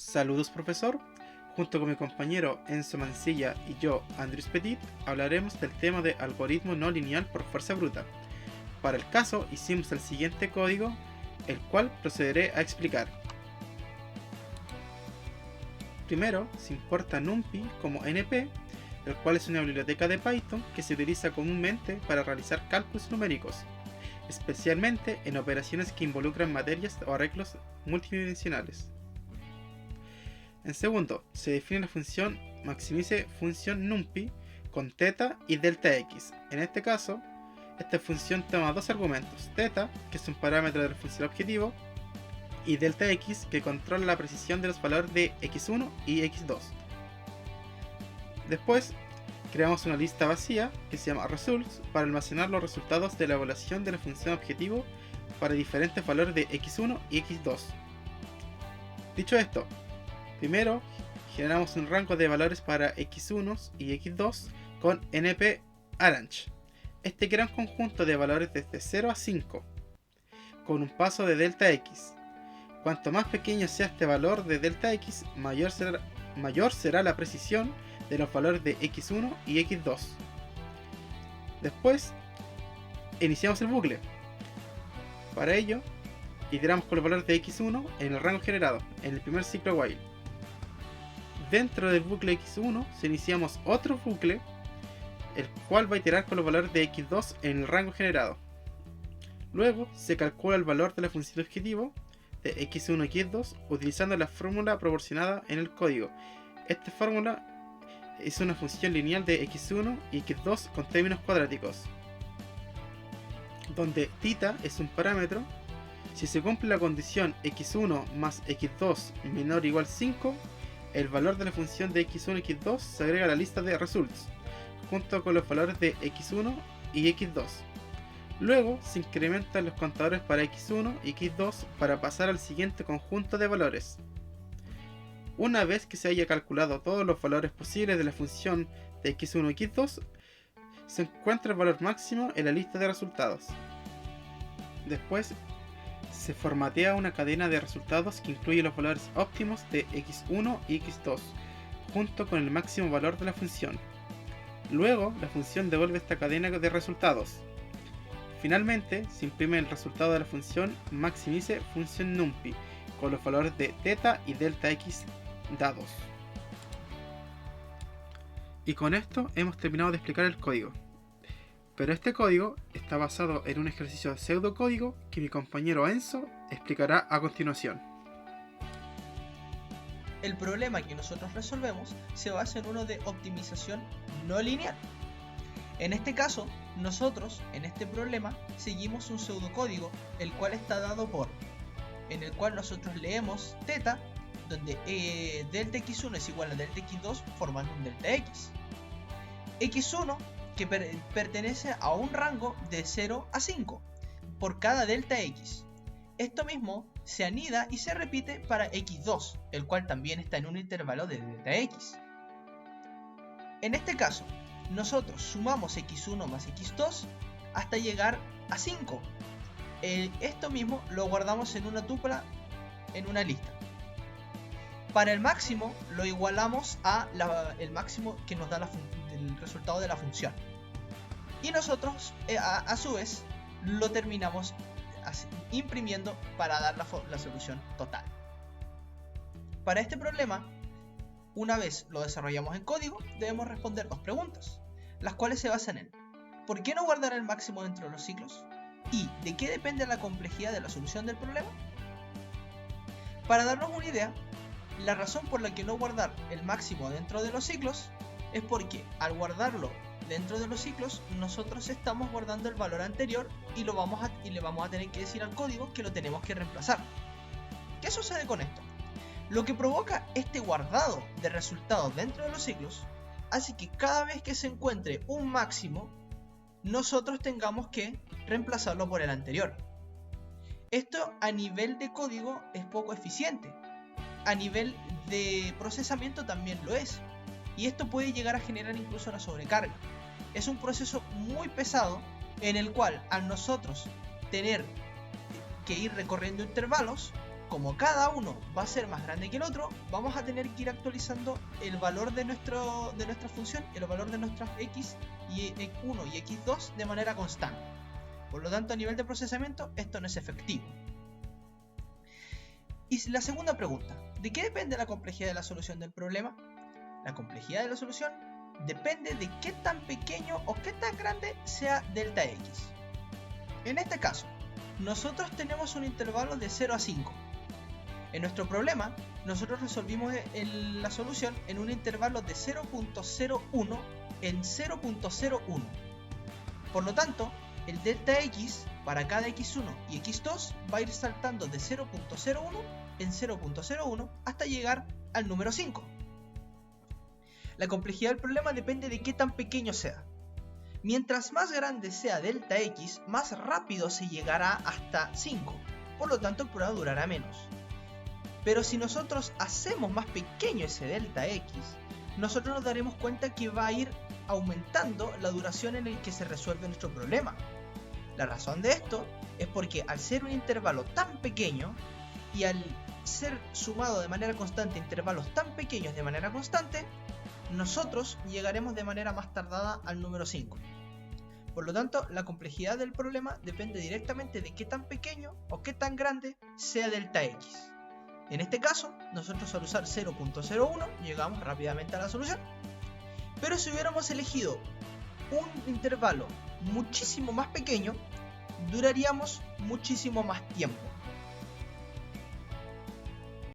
Saludos, profesor. Junto con mi compañero Enzo Mancilla y yo, Andrés Petit, hablaremos del tema de algoritmo no lineal por fuerza bruta. Para el caso hicimos el siguiente código, el cual procederé a explicar. Primero se importa NumPy como NP, el cual es una biblioteca de Python que se utiliza comúnmente para realizar cálculos numéricos, especialmente en operaciones que involucran materias o arreglos multidimensionales. En segundo, se define la función maximize función NumPy con θ y ΔX. En este caso, esta función toma dos argumentos: θ, que es un parámetro de la función objetivo, y ΔX, que controla la precisión de los valores de x1 y x2. Después, creamos una lista vacía que se llama results para almacenar los resultados de la evaluación de la función objetivo para diferentes valores de x1 y x2. Dicho esto, primero generamos un rango de valores para x1 y x2 con np_arrange. Este crea un conjunto de valores desde 0 a 5, con un paso de ΔX. Cuanto más pequeño sea este valor de ΔX, mayor será la precisión de los valores de x1 y x2. Después, iniciamos el bucle. Para ello, iteramos con los valores de x1 en el rango generado, en el primer ciclo while. Dentro del bucle x1 iniciamos otro bucle, el cual va a iterar con los valores de x2 en el rango generado. Luego se calcula el valor de la función objetivo de x1 y x2 utilizando la fórmula proporcionada en el código. Esta fórmula es una función lineal de x1 y x2 con términos cuadráticos, donde θ es un parámetro. Si se cumple la condición x1 más x2 menor o igual 5, el valor de la función de x1 y x2 se agrega a la lista de results, junto con los valores de x1 y x2. Luego se incrementan los contadores para x1 y x2 para pasar al siguiente conjunto de valores. Una vez que se haya calculado todos los valores posibles de la función de x1 y x2, se encuentra el valor máximo en la lista de resultados. Después se formatea una cadena de resultados que incluye los valores óptimos de x1 y x2, junto con el máximo valor de la función. Luego, la función devuelve esta cadena de resultados. Finalmente, se imprime el resultado de la función maximize función NumPy, con los valores de θ y ΔX dados. Y con esto hemos terminado de explicar el código. Pero este código está basado en un ejercicio de pseudocódigo que mi compañero Enzo explicará a continuación. El problema que nosotros resolvemos se basa en uno de optimización no lineal. En este caso, nosotros en este problema seguimos un pseudocódigo, el cual está dado por, en el cual nosotros leemos θ, donde ΔX1 es igual a ΔX2 formando un ΔX. X1 que pertenece a un rango de 0 a 5 por cada ΔX. Esto mismo se anida y se repite para x2, el cual también está en un intervalo de ΔX. En este caso, nosotros sumamos x1 más x2 hasta llegar a 5. Esto mismo lo guardamos en una tupla, en una lista. Para el máximo lo igualamos a el máximo que nos da el resultado de la función. Y nosotros a su vez lo terminamos imprimiendo para dar la solución total. Para este problema, una vez lo desarrollamos en código, debemos responder dos preguntas, las cuales se basan en ¿por qué no guardar el máximo dentro de los ciclos? ¿Y de qué depende la complejidad de la solución del problema? Para darnos una idea, la razón por la que no guardar el máximo dentro de los ciclos es porque al guardarlo dentro de los ciclos, nosotros estamos guardando el valor anterior y le vamos a tener que decir al código que lo tenemos que reemplazar. ¿Qué sucede con esto? Lo que provoca este guardado de resultados dentro de los ciclos hace que cada vez que se encuentre un máximo, nosotros tengamos que reemplazarlo por el anterior. Esto a nivel de código es poco eficiente. A nivel de procesamiento también lo es. Y esto puede llegar a generar incluso la sobrecarga. Es un proceso muy pesado en el cual al nosotros tener que ir recorriendo intervalos, como cada uno va a ser más grande que el otro, vamos a tener que ir actualizando el valor de nuestra función, el valor de nuestras x y x1 y x2 de manera constante. Por lo tanto, a nivel de procesamiento, esto no es efectivo. Y la segunda pregunta, ¿de qué depende la complejidad de la solución del problema? La complejidad de la solución depende de qué tan pequeño o qué tan grande sea delta x. En este caso, nosotros tenemos un intervalo de 0 a 5. En nuestro problema, nosotros resolvimos la solución en un intervalo de 0.01 en 0.01. Por lo tanto, el delta x para cada x1 y x2 va a ir saltando de 0.01 en 0.01 hasta llegar al número 5. La complejidad del problema depende de qué tan pequeño sea. Mientras más grande sea delta x, más rápido se llegará hasta 5, por lo tanto el programa durará menos. Pero si nosotros hacemos más pequeño ese delta x, nosotros nos daremos cuenta que va a ir aumentando la duración en el que se resuelve nuestro problema. La razón de esto es porque al ser un intervalo tan pequeño y al ser sumado de manera constante intervalos tan pequeños de manera constante, nosotros llegaremos de manera más tardada al número 5. Por lo tanto, la complejidad del problema depende directamente de qué tan pequeño o qué tan grande sea delta x. En este caso, nosotros al usar 0.01 llegamos rápidamente a la solución. Pero si hubiéramos elegido un intervalo muchísimo más pequeño, duraríamos muchísimo más tiempo.